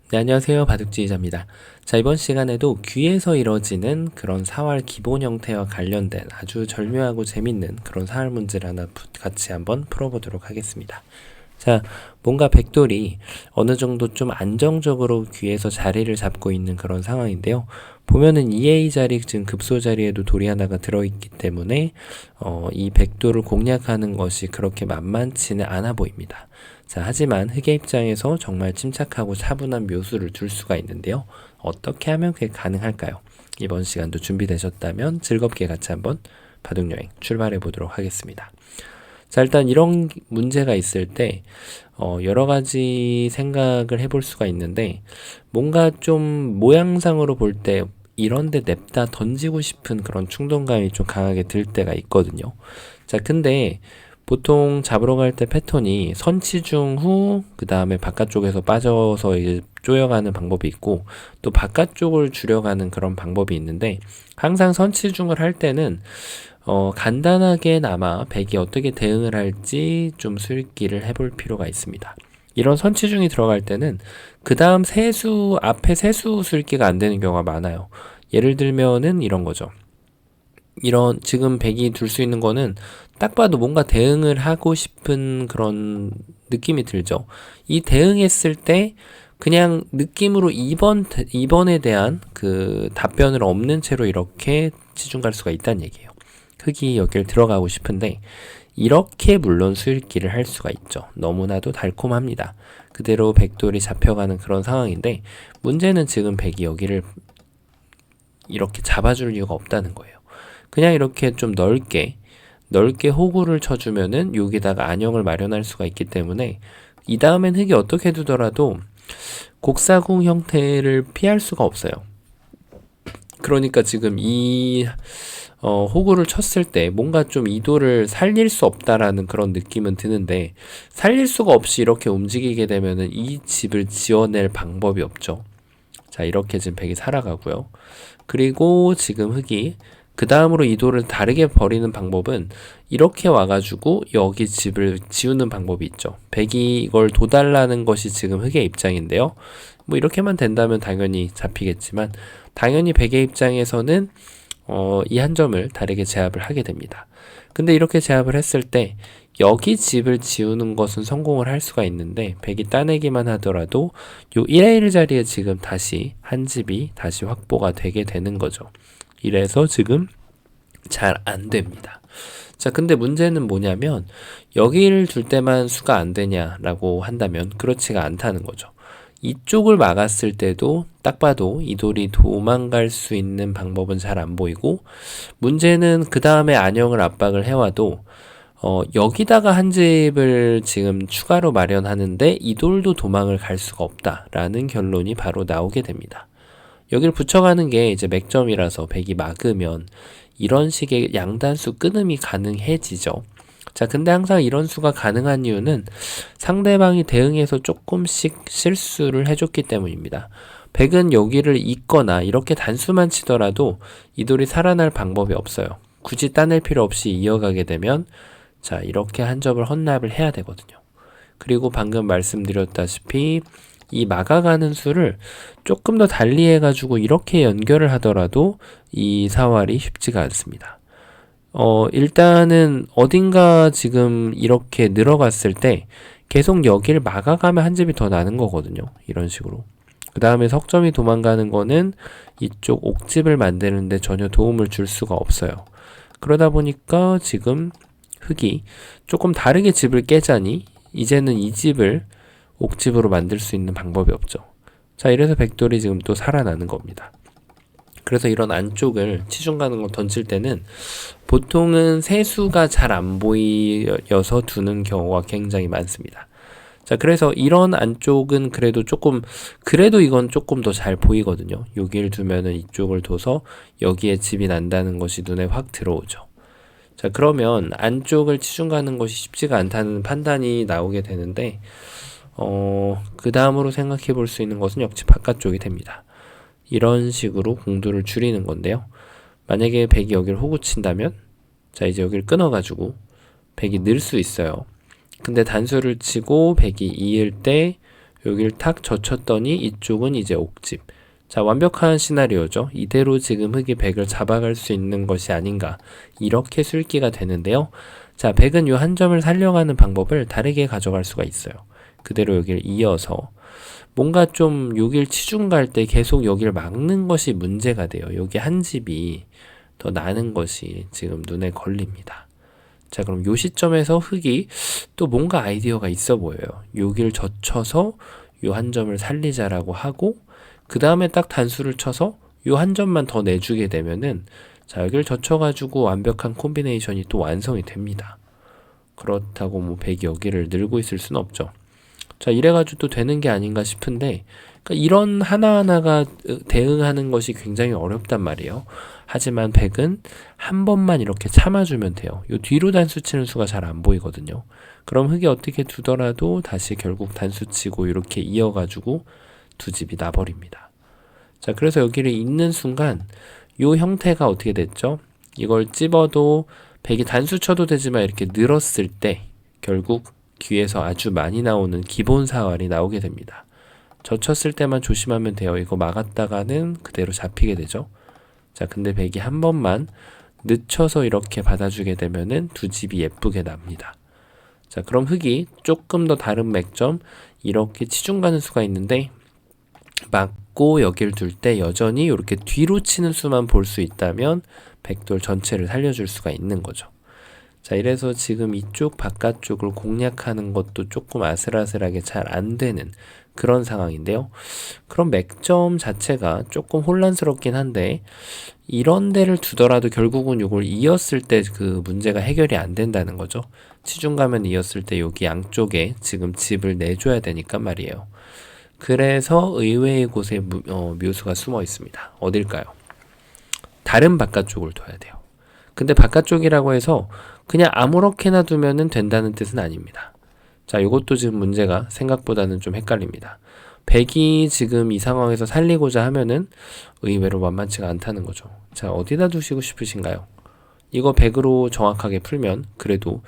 네, 안녕하세요. 바둑지휘자입니다. 자, 이번 시간에도 귀에서 이뤄지는 그런 사활 기본 형태와 관련된 아주 절묘하고 재밌는 그런 사활 문제를 하나 같이 한번 풀어보도록 하겠습니다. 자, 뭔가 백돌이 어느 정도 좀 안정적으로 귀에서 자리를 잡고 있는 그런 상황인데요. 보면은 2A 자리, 지금 급소 자리에도 돌이 하나가 들어있기 때문에 이 백돌을 공략하는 것이 그렇게 만만치는 않아 보입니다. 자, 하지만 흑의 입장에서 정말 침착하고 차분한 묘수를 둘 수가 있는데요. 어떻게 하면 그게 가능할까요? 이번 시간도 준비되셨다면 즐겁게 같이 한번 바둑여행 출발해 보도록 하겠습니다. 자, 일단 이런 문제가 있을 때 여러 가지 생각을 해볼 수가 있는데, 뭔가 좀 모양상으로 볼 때 이런데 냅다 던지고 싶은 그런 충동감이 좀 강하게 들 때가 있거든요. 자, 근데 보통 잡으러 갈 때 패턴이 선치중 후 그 다음에 바깥쪽에서 빠져서 이제 쪼여가는 방법이 있고, 또 바깥쪽을 줄여가는 그런 방법이 있는데, 항상 선치중을 할 때는 간단하게나마 백이 어떻게 대응을 할지 좀 수익기를 해볼 필요가 있습니다. 이런 선치중이 들어갈 때는 그 다음 세수, 앞에 세수 수익기가 안 되는 경우가 많아요. 예를 들면은 이런 거죠. 이런 지금 백이 둘 수 있는 거는 딱 봐도 뭔가 대응을 하고 싶은 그런 느낌이 들죠. 이 대응했을 때 그냥 느낌으로 2번에 대한 그 답변을 없는 채로 이렇게 치중 갈 수가 있다는 얘기예요. 흑이 여길 들어가고 싶은데 이렇게 물론 수일기를 할 수가 있죠. 너무나도 달콤합니다. 그대로 백돌이 잡혀가는 그런 상황인데, 문제는 지금 백이 여기를 이렇게 잡아줄 이유가 없다는 거예요. 그냥 이렇게 좀 넓게 호구를 쳐주면은 여기다가 안형을 마련할 수가 있기 때문에 이 다음엔 흑이 어떻게 두더라도 곡사궁 형태를 피할 수가 없어요. 그러니까 지금 이 호구를 쳤을 때 뭔가 좀 이도를 살릴 수 없다라는 그런 느낌은 드는데, 살릴 수가 없이 이렇게 움직이게 되면은 이 집을 지어낼 방법이 없죠. 자, 이렇게 지금 백이 살아가고요. 그리고 지금 흑이 그 다음으로 이도를 다르게 버리는 방법은 이렇게 와가지고 여기 집을 지우는 방법이 있죠. 백이 이걸 도달라는 것이 지금 흑의 입장인데요. 뭐 이렇게만 된다면 당연히 잡히겠지만, 당연히 백의 입장에서는 이 한 점을 다르게 제압을 하게 됩니다. 근데 이렇게 제압을 했을 때 여기 집을 지우는 것은 성공을 할 수가 있는데, 백이 따내기만 하더라도 요 1A 자리에 지금 다시 한 집이 다시 확보가 되게 되는 거죠. 이래서 지금 잘 안 됩니다. 자, 근데 문제는 뭐냐면 여기를 둘 때만 수가 안 되냐라고 한다면 그렇지가 않다는 거죠. 이쪽을 막았을 때도 딱 봐도 이 돌이 도망갈 수 있는 방법은 잘 안 보이고, 문제는 그 다음에 안형을 압박을 해와도 여기다가 한 집을 지금 추가로 마련하는데 이 돌도 도망을 갈 수가 없다라는 결론이 바로 나오게 됩니다. 여기를 붙여가는 게 이제 맥점이라서 백이 막으면 이런 식의 양단수 끊음이 가능해지죠. 자, 근데 항상 이런 수가 가능한 이유는 상대방이 대응해서 조금씩 실수를 해줬기 때문입니다. 백은 여기를 잇거나 이렇게 단수만 치더라도 이 돌이 살아날 방법이 없어요. 굳이 따낼 필요 없이 이어가게 되면, 자, 이렇게 한 점을 헌납을 해야 되거든요. 그리고 방금 말씀드렸다시피 이 막아가는 수를 조금 더 달리 해가지고 이렇게 연결을 하더라도 이 사활이 쉽지가 않습니다. 일단은 어딘가 지금 이렇게 늘어갔을 때 계속 여기를 막아가면 한 집이 더 나는 거거든요. 이런 식으로. 그 다음에 석점이 도망가는 거는 이쪽 옥집을 만드는데 전혀 도움을 줄 수가 없어요. 그러다 보니까 지금 흑이 조금 다르게 집을 깨자니 이제는 이 집을 옥집으로 만들 수 있는 방법이 없죠. 자, 이래서 백돌이 지금 또 살아나는 겁니다. 그래서 이런 안쪽을 치중 가는 걸 던질 때는 보통은 세수가 잘 안 보여서 두는 경우가 굉장히 많습니다. 자, 그래서 이런 안쪽은 그래도 이건 조금 더 잘 보이거든요. 여기를 두면은 이쪽을 둬서 여기에 집이 난다는 것이 눈에 확 들어오죠. 자, 그러면 안쪽을 치중 가는 것이 쉽지가 않다는 판단이 나오게 되는데, 그 다음으로 생각해 볼 수 있는 것은 역시 바깥쪽이 됩니다. 이런 식으로 공도를 줄이는 건데요. 만약에 백이 여기를 호구 친다면, 자, 이제 여기를 끊어가지고 백이 늘 수 있어요. 근데 단수를 치고 백이 이을 때 여길 탁 젖혔더니 이쪽은 이제 옥집. 자, 완벽한 시나리오죠. 이대로 지금 흙이 백을 잡아갈 수 있는 것이 아닌가. 이렇게 술기가 되는데요. 자, 백은 이 한 점을 살려가는 방법을 다르게 가져갈 수가 있어요. 그대로 여기를 이어서 뭔가 좀 여길 치중 갈 때 계속 여기를 막는 것이 문제가 돼요. 여기 한 집이 더 나는 것이 지금 눈에 걸립니다. 자, 그럼 요 시점에서 흙이 또 뭔가 아이디어가 있어 보여요. 여길 젖혀서 요 한 점을 살리자라고 하고 그 다음에 딱 단수를 쳐서 요 한 점만 더 내주게 되면은 자, 여기를 젖혀가지고 완벽한 콤비네이션이 또 완성이 됩니다. 그렇다고 뭐 백이 여기를 늘고 있을 수는 없죠. 자, 이래가지고 또 되는 게 아닌가 싶은데, 그러니까 이런 하나하나가 대응하는 것이 굉장히 어렵단 말이에요. 하지만 백은 한 번만 이렇게 참아주면 돼요. 요 뒤로 단수 치는 수가 잘 안 보이거든요. 그럼 흙이 어떻게 두더라도 다시 결국 단수 치고 이렇게 이어가지고 두 집이 나버립니다. 자, 그래서 여기를 잇는 순간 요 형태가 어떻게 됐죠? 이걸 찝어도 백이 단수 쳐도 되지만 이렇게 늘었을 때 결국 귀에서 아주 많이 나오는 기본 사활이 나오게 됩니다. 젖혔을 때만 조심하면 돼요. 이거 막았다가는 그대로 잡히게 되죠. 자, 근데 백이 한 번만 늦춰서 이렇게 받아주게 되면은 두 집이 예쁘게 납니다. 자, 그럼 흙이 조금 더 다른 맥점 이렇게 치중 가는 수가 있는데 막고 여길 둘 때 여전히 이렇게 뒤로 치는 수만 볼 수 있다면 백돌 전체를 살려줄 수가 있는 거죠. 자, 이래서 지금 이쪽 바깥쪽을 공략하는 것도 조금 아슬아슬하게 잘 안 되는 그런 상황인데요. 그럼 맥점 자체가 조금 혼란스럽긴 한데 이런 데를 두더라도 결국은 이걸 이었을 때 그 문제가 해결이 안 된다는 거죠. 치중가면 이었을 때 여기 양쪽에 지금 집을 내줘야 되니까 말이에요. 그래서 의외의 곳에 묘수가 숨어 있습니다. 어딜까요? 다른 바깥쪽을 둬야 돼요. 근데 바깥쪽이라고 해서 그냥 아무렇게나 두면은 된다는 뜻은 아닙니다. 자, 이것도 지금 문제가 생각보다는 좀 헷갈립니다. 백이 지금 이 상황에서 살리고자 하면은 의외로 만만치가 않다는 거죠. 자, 어디다 두시고 싶으신가요? 이거 백으로 정확하게 풀면 그래도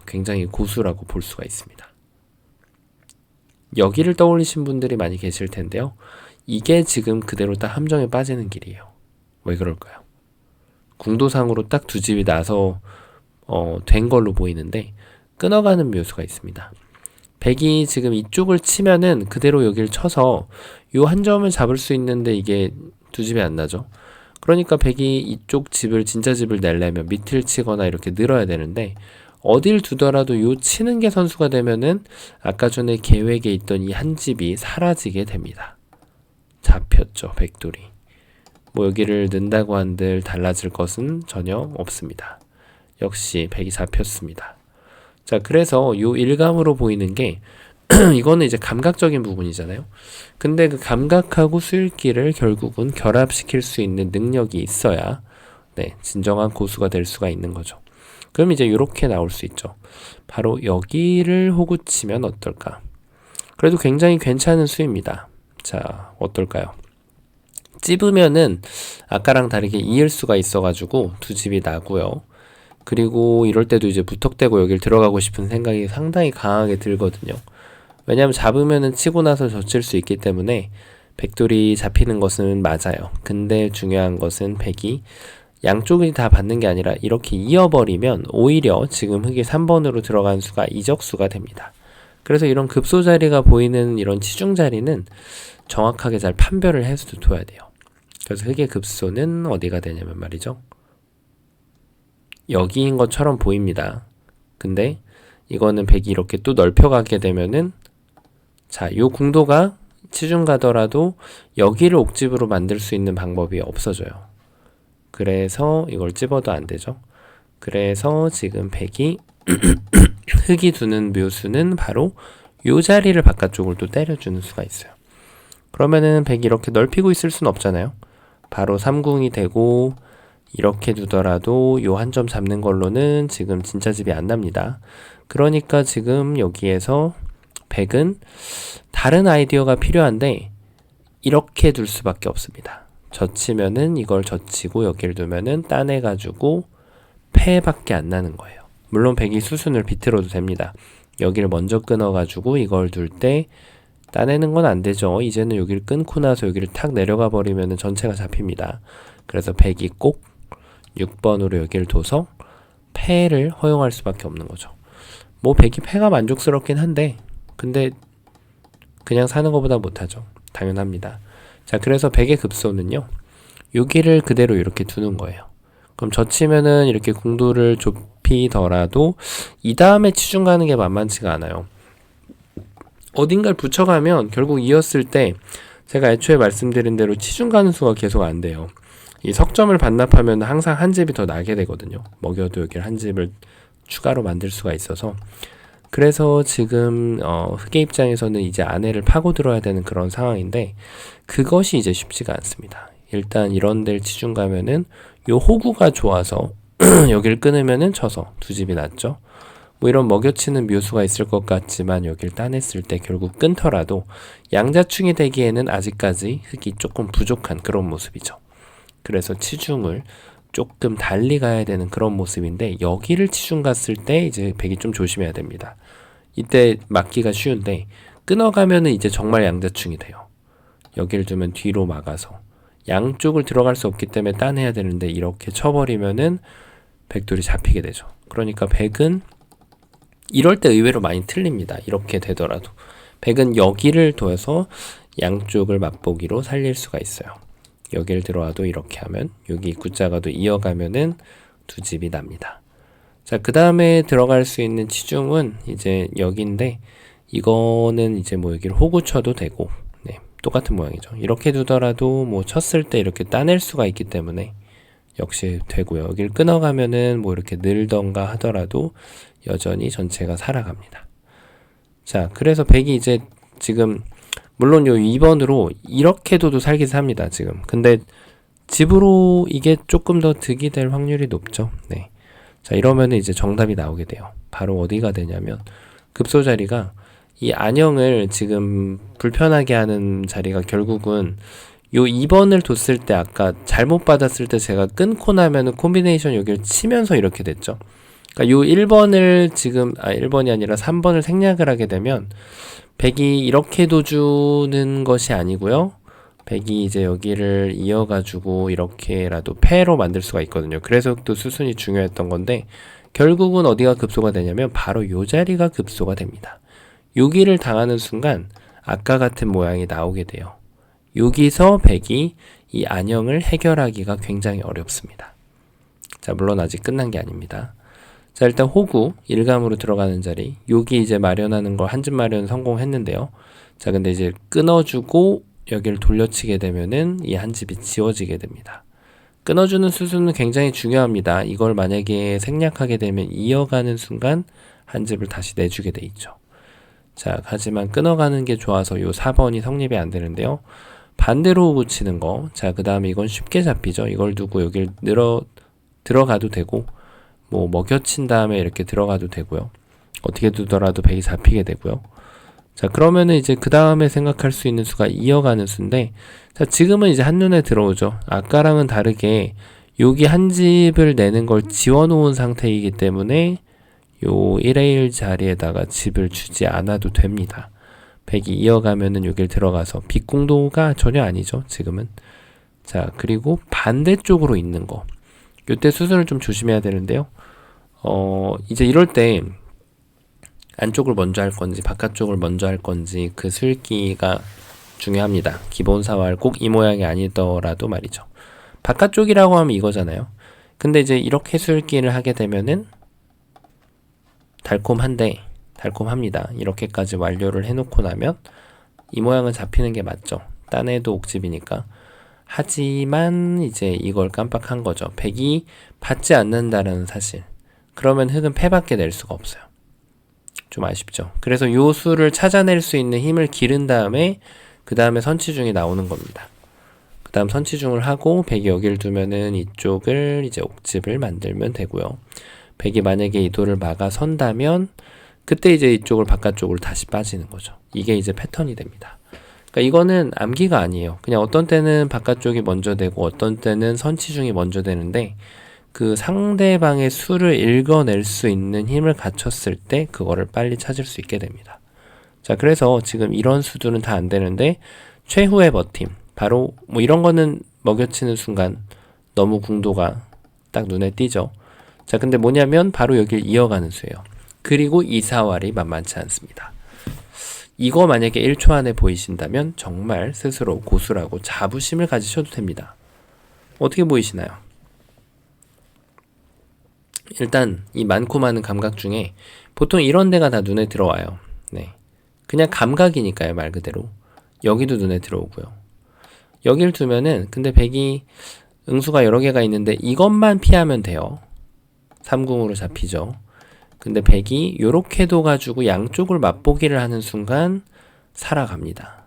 굉장히 고수라고 볼 수가 있습니다. 여기를 떠올리신 분들이 많이 계실 텐데요. 이게 지금 그대로 딱 함정에 빠지는 길이에요. 왜 그럴까요? 궁도상으로 딱 두 집이 나서 된 걸로 보이는데 끊어가는 묘수가 있습니다. 백이 지금 이쪽을 치면은 그대로 여기를 쳐서 요 한 점을 잡을 수 있는데 이게 두 집이 안 나죠. 그러니까 백이 이쪽 집을 진짜 집을 내려면 밑을 치거나 이렇게 늘어야 되는데 어딜 두더라도 요 치는 게 선수가 되면은 아까 전에 계획에 있던 이 한 집이 사라지게 됩니다. 잡혔죠, 백돌이. 뭐 여기를 는다고 한들 달라질 것은 전혀 없습니다. 역시 백이 잡혔습니다. 자, 그래서 요 일감으로 보이는 게 이거는 이제 감각적인 부분이잖아요. 근데 그 감각하고 수일기를 결국은 결합시킬 수 있는 능력이 있어야 진정한 고수가 될 수가 있는 거죠. 그럼 이제 이렇게 나올 수 있죠. 바로 여기를 호구 치면 어떨까? 그래도 굉장히 괜찮은 수입니다. 자, 어떨까요? 찝으면은 아까랑 다르게 이을 수가 있어가지고 두 집이 나고요. 그리고 이럴 때도 이제 무턱대고 여길 들어가고 싶은 생각이 상당히 강하게 들거든요. 왜냐하면 잡으면은 치고 나서 젖힐 수 있기 때문에 백돌이 잡히는 것은 맞아요. 근데 중요한 것은 백이 양쪽이 다 받는 게 아니라 이렇게 이어버리면 오히려 지금 흙이 3번으로 들어간 수가 이적수가 됩니다. 그래서 이런 급소 자리가 보이는 이런 치중 자리는 정확하게 잘 판별을 해서 둬야 돼요. 그래서 흙의 급소는 어디가 되냐면 말이죠. 여기인 것처럼 보입니다. 근데 이거는 백이 이렇게 또 넓혀가게 되면은 자, 요 궁도가 치중 가더라도 여기를 옥집으로 만들 수 있는 방법이 없어져요. 그래서 이걸 찝어도 안 되죠. 그래서 지금 백이 흙이 두는 묘수는 바로 요 자리를 바깥쪽으로 또 때려주는 수가 있어요. 그러면은 백이 이렇게 넓히고 있을 순 없잖아요. 바로 3궁이 되고 이렇게 두더라도 요 한 점 잡는 걸로는 지금 진짜 집이 안 납니다. 그러니까 지금 여기에서 백은 다른 아이디어가 필요한데 이렇게 둘 수밖에 없습니다. 젖히면은 이걸 젖히고 여기를 두면은 따내가지고 패밖에 안 나는 거예요. 물론 백이 수순을 비틀어도 됩니다. 여기를 먼저 끊어가지고 이걸 둘 때 따내는 건 안 되죠. 이제는 여기를 끊고 나서 여기를 탁 내려가 버리면 전체가 잡힙니다. 그래서 백이 꼭 6번으로 여기를 둬서 패를 허용할 수밖에 없는 거죠. 뭐 백이 패가 만족스럽긴 한데 근데 그냥 사는 것보다 못하죠. 당연합니다. 자, 그래서 백의 급소는요. 여기를 그대로 이렇게 두는 거예요. 그럼 젖히면은 이렇게 궁도를 좁히더라도 이 다음에 치중 가는 게 만만치가 않아요. 어딘가를 붙여가면 결국 이었을 때 제가 애초에 말씀드린 대로 치중 가는 수가 계속 안 돼요. 이 석점을 반납하면 항상 한 집이 더 나게 되거든요. 먹여도 여기를 한 집을 추가로 만들 수가 있어서 그래서 지금 흑의 입장에서는 이제 안에를 파고 들어야 되는 그런 상황인데 그것이 이제 쉽지가 않습니다. 일단 이런 데를 치중 가면은 요 호구가 좋아서 여기를 끊으면은 쳐서 두 집이 났죠. 뭐 이런 먹여치는 묘수가 있을 것 같지만 여기를 따냈을 때 결국 끊더라도 양자충이 되기에는 아직까지 흑이 조금 부족한 그런 모습이죠. 그래서 치중을 조금 달리 가야 되는 그런 모습인데 여기를 치중 갔을 때 이제 백이 좀 조심해야 됩니다. 이때 막기가 쉬운데 끊어가면은 이제 정말 양자충이 돼요. 여기를 두면 뒤로 막아서 양쪽을 들어갈 수 없기 때문에 따내야 되는데 이렇게 쳐버리면은 백돌이 잡히게 되죠. 그러니까 백은 이럴 때 의외로 많이 틀립니다. 이렇게 되더라도 백은 여기를 둬서 양쪽을 맛보기로 살릴 수가 있어요. 여기를 들어와도 이렇게 하면 여기 굿자가도 이어가면은 두 집이 납니다. 자, 그 다음에 들어갈 수 있는 치중은 이제 여기인데 이거는 이제 뭐 여기를 호구 쳐도 되고 네, 똑같은 모양이죠. 이렇게 두더라도 뭐 쳤을 때 이렇게 따낼 수가 있기 때문에 역시 되고요. 여기를 끊어가면은 뭐 이렇게 늘던가 하더라도 여전히 전체가 살아갑니다. 자, 그래서 백이 이제 지금 물론 요 2번으로 이렇게 둬도 살긴 삽니다, 지금. 근데 집으로 이게 조금 더 득이 될 확률이 높죠. 네. 자, 이러면은 이제 정답이 나오게 돼요. 바로 어디가 되냐면 급소 자리가 이 안형을 지금 불편하게 하는 자리가 결국은 요 2번을 뒀을 때 아까 잘못 받았을 때 제가 끊고 나면은 콤비네이션 여기를 치면서 이렇게 됐죠. 그러니까 요 1번을 지금 1번이 아니라 3번을 생략을 하게 되면 백이 이렇게 둬주는 것이 아니고요. 백이 이제 여기를 이어가지고 이렇게라도 패로 만들 수가 있거든요. 그래서 또 수순이 중요했던 건데 결국은 어디가 급소가 되냐면 바로 요 자리가 급소가 됩니다. 여기를 당하는 순간 아까 같은 모양이 나오게 돼요. 여기서 백이 이 안형을 해결하기가 굉장히 어렵습니다. 자, 물론 아직 끝난 게 아닙니다. 자, 일단 호구 1감으로 들어가는 자리 여기 이제 마련하는 걸 한 집 마련 성공했는데요. 자, 근데 이제 끊어주고 여기를 돌려치게 되면은 이 한 집이 지워지게 됩니다. 끊어주는 수순은 굉장히 중요합니다. 이걸 만약에 생략하게 되면 이어가는 순간 한 집을 다시 내주게 돼 있죠. 자, 하지만 끊어가는 게 좋아서 요 4번이 성립이 안 되는데요. 반대로 붙이는 거. 자, 그 다음에 이건 쉽게 잡히죠. 이걸 두고 여길 들어가도 되고 뭐 먹여친 다음에 이렇게 들어가도 되고요. 어떻게 두더라도 백이 잡히게 되고요. 자, 그러면은 이제 그 다음에 생각할 수 있는 수가 이어가는 수인데, 자, 지금은 이제 한눈에 들어오죠. 아까랑은 다르게 여기 한 집을 내는 걸 지워놓은 상태이기 때문에 요 1의 1 자리에다가 집을 주지 않아도 됩니다. 백이 이어가면은 여길 들어가서 빗공도가 전혀 아니죠, 지금은. 자, 그리고 반대쪽으로 있는 거. 요때 수순을 좀 조심해야 되는데요. 이제 이럴 때 안쪽을 먼저 할 건지 바깥쪽을 먼저 할 건지 그 수읽기가 중요합니다. 기본사활 꼭 이 모양이 아니더라도 말이죠. 바깥쪽이라고 하면 이거잖아요. 근데 이제 이렇게 수읽기를 하게 되면은 달콤합니다. 이렇게까지 완료를 해놓고 나면 이 모양은 잡히는 게 맞죠. 딴에도 옥집이니까. 하지만 이제 이걸 깜빡한 거죠. 백이 받지 않는다는 사실. 그러면 흑은 패밖에 낼 수가 없어요. 좀 아쉽죠. 그래서 요 수를 찾아낼 수 있는 힘을 기른 다음에 그 다음에 선치중이 나오는 겁니다. 그 다음 선치중을 하고 백이 여기를 두면은 이쪽을 이제 옥집을 만들면 되고요. 백이 만약에 이 돌을 막아 선다면 그때 이제 이쪽을 바깥쪽으로 다시 빠지는 거죠. 이게 이제 패턴이 됩니다. 그러니까 이거는 암기가 아니에요. 그냥 어떤 때는 바깥쪽이 먼저 되고 어떤 때는 선치중이 먼저 되는데 그 상대방의 수를 읽어낼 수 있는 힘을 갖췄을 때 그거를 빨리 찾을 수 있게 됩니다. 자, 그래서 지금 이런 수두는 다 안 되는데 최후의 버팀, 바로 뭐 이런 거는 먹여치는 순간 너무 궁도가 딱 눈에 띄죠. 자, 근데 뭐냐면 바로 여길 이어가는 수예요. 그리고 이사활이 만만치 않습니다. 이거 만약에 1초 안에 보이신다면 정말 스스로 고수라고 자부심을 가지셔도 됩니다. 어떻게 보이시나요? 일단 이 많고 많은 감각 중에 보통 이런 데가 다 눈에 들어와요. 네. 그냥 감각이니까요, 말 그대로. 여기도 눈에 들어오고요. 여길 두면은 근데 백이 응수가 여러 개가 있는데 이것만 피하면 돼요. 삼궁으로 잡히죠. 근데 백이 요렇게 둬가지고 양쪽을 맛보기를 하는 순간 살아갑니다.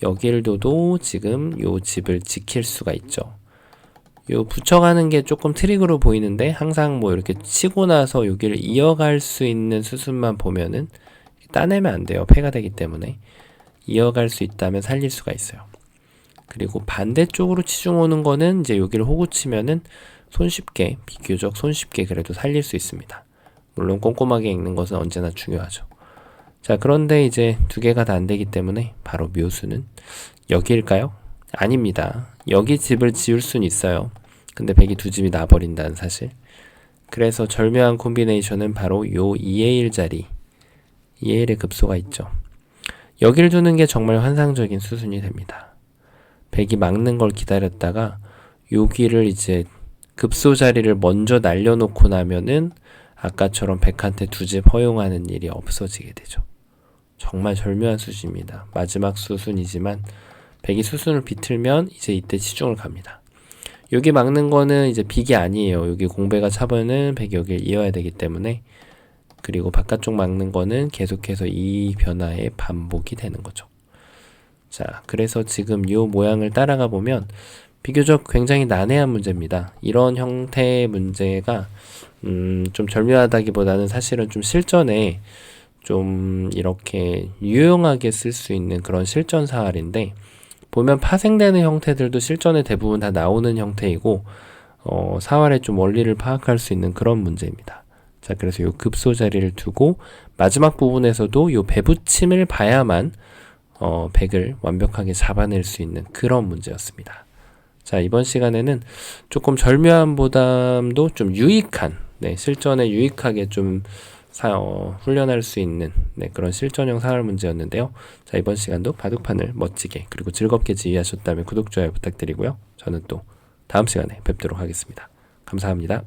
여길 둬도 지금 요 집을 지킬 수가 있죠. 요 붙여가는 게 조금 트릭으로 보이는데 항상 뭐 이렇게 치고 나서 여기를 이어갈 수 있는 수순만 보면은 따내면 안 돼요. 패가 되기 때문에. 이어갈 수 있다면 살릴 수가 있어요. 그리고 반대쪽으로 치중 오는 거는 이제 여기를 호구 치면은 손쉽게, 비교적 손쉽게 그래도 살릴 수 있습니다. 물론 꼼꼼하게 읽는 것은 언제나 중요하죠. 자, 그런데 이제 두 개가 다 안 되기 때문에 바로 묘수는 여기일까요? 아닙니다. 여기 집을 지을 수는 있어요. 근데 백이 두 집이 나버린다는 사실. 그래서 절묘한 콤비네이션은 바로 요 2의 1 자리, 2의 1의 급소가 있죠. 여길 두는 게 정말 환상적인 수순이 됩니다. 백이 막는 걸 기다렸다가 여기를 이제 급소 자리를 먼저 날려놓고 나면은 아까처럼 백한테 두 집 허용하는 일이 없어지게 되죠. 정말 절묘한 수순입니다. 마지막 수순이지만 백이 수순을 비틀면 이제 이때 치중을 갑니다. 여기 막는 거는 이제 빅이 아니에요. 여기 공배가 차면은 백이 여기를 이어야 되기 때문에. 그리고 바깥쪽 막는 거는 계속해서 이 변화의 반복이 되는 거죠. 자, 그래서 지금 이 모양을 따라가 보면 비교적 굉장히 난해한 문제입니다. 이런 형태의 문제가 좀 절묘하다기보다는 사실은 좀 실전에 좀 이렇게 유용하게 쓸 수 있는 그런 실전 사활인데, 보면 파생되는 형태들도 실전에 대부분 다 나오는 형태이고 사활의 좀 원리를 파악할 수 있는 그런 문제입니다. 자, 그래서 요 급소 자리를 두고 마지막 부분에서도 요 배붙임을 봐야만 백을 완벽하게 잡아낼 수 있는 그런 문제였습니다. 자, 이번 시간에는 조금 절묘한 보담도 좀 유익한, 실전에 유익하게 좀 훈련할 수 있는 그런 실전형 사활 문제였는데요. 자, 이번 시간도 바둑판을 멋지게 그리고 즐겁게 지휘하셨다면 구독, 좋아요 부탁드리고요. 저는 또 다음 시간에 뵙도록 하겠습니다. 감사합니다.